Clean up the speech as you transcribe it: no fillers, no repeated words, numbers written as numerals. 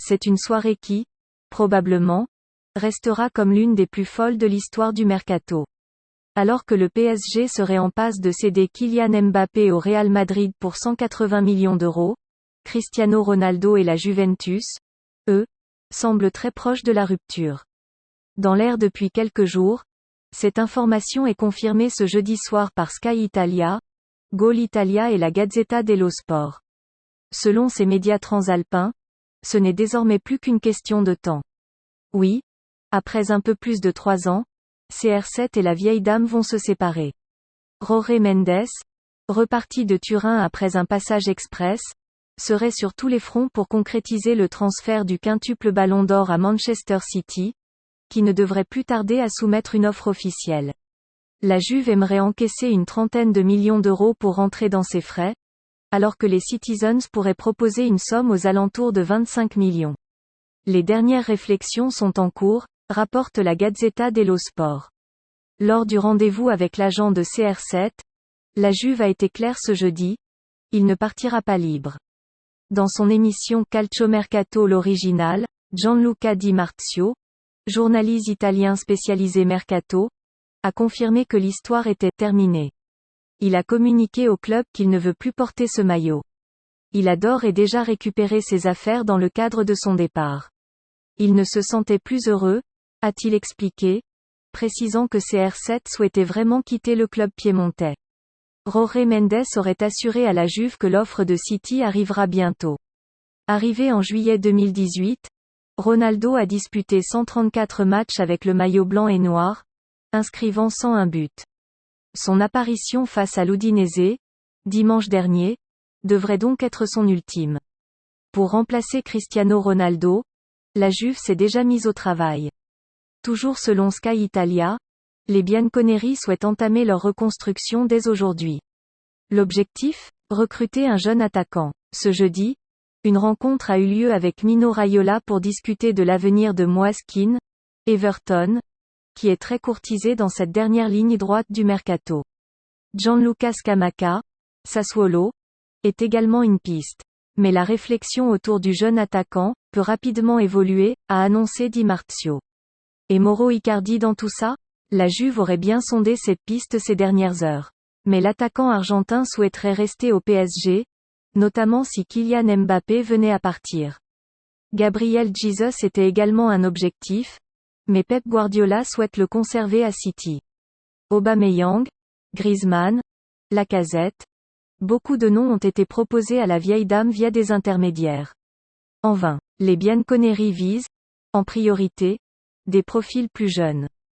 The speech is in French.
C'est une soirée qui, probablement, restera comme l'une des plus folles de l'histoire du mercato. Alors que le PSG serait en passe de céder Kylian Mbappé au Real Madrid pour 180 millions d'euros, Cristiano Ronaldo et la Juventus, eux, semblent très proches de la rupture. Dans l'air depuis quelques jours, cette information est confirmée ce jeudi soir par Sky Italia, Goal Italia et la Gazzetta dello Sport. Selon ces médias transalpins, ce n'est désormais plus qu'une question de temps. Oui, après un peu plus de 3 ans, CR7 et la vieille dame vont se séparer. Jorge Mendes, reparti de Turin après un passage express, serait sur tous les fronts pour concrétiser le transfert du quintuple Ballon d'Or à Manchester City, qui ne devrait plus tarder à soumettre une offre officielle. La Juve aimerait encaisser une 30aine de millions d'euros pour rentrer dans ses frais, alors que les Citizens pourraient proposer une somme aux alentours de 25 millions. Les dernières réflexions sont en cours, rapporte la Gazzetta dello Sport. Lors du rendez-vous avec l'agent de CR7, la Juve a été claire ce jeudi, il ne partira pas libre. Dans son émission Calciomercato l'original, Gianluca Di Marzio, journaliste italien spécialisé mercato, a confirmé que l'histoire était terminée. Il a communiqué au club qu'il ne veut plus porter ce maillot. Il a d'ores et déjà récupéré ses affaires dans le cadre de son départ. Il ne se sentait plus heureux, a-t-il expliqué, précisant que CR7 souhaitait vraiment quitter le club piémontais. Jorge Mendes aurait assuré à la Juve que l'offre de City arrivera bientôt. Arrivé en juillet 2018, Ronaldo a disputé 134 matchs avec le maillot blanc et noir, inscrivant 101 buts. Son apparition face à l'Udinese, dimanche dernier, devrait donc être son ultime. Pour remplacer Cristiano Ronaldo, la Juve s'est déjà mise au travail. Toujours selon Sky Italia, les Bianconeri souhaitent entamer leur reconstruction dès aujourd'hui. L'objectif ? Recruter un jeune attaquant. Ce jeudi, une rencontre a eu lieu avec Mino Raiola pour discuter de l'avenir de Moise Kean, Everton, qui est très courtisé dans cette dernière ligne droite du mercato. Gianluca Scamacca, Sassuolo, est également une piste. Mais la réflexion autour du jeune attaquant peut rapidement évoluer, a annoncé Di Marzio. Et Mauro Icardi dans tout ça ? La Juve aurait bien sondé cette piste ces dernières heures. Mais l'attaquant argentin souhaiterait rester au PSG, notamment si Kylian Mbappé venait à partir. Gabriel Jesus était également un objectif, mais Pep Guardiola souhaite le conserver à City. Aubameyang, Griezmann, Lacazette, beaucoup de noms ont été proposés à la vieille dame via des intermédiaires. En vain, les Bianconeri visent, en priorité, des profils plus jeunes.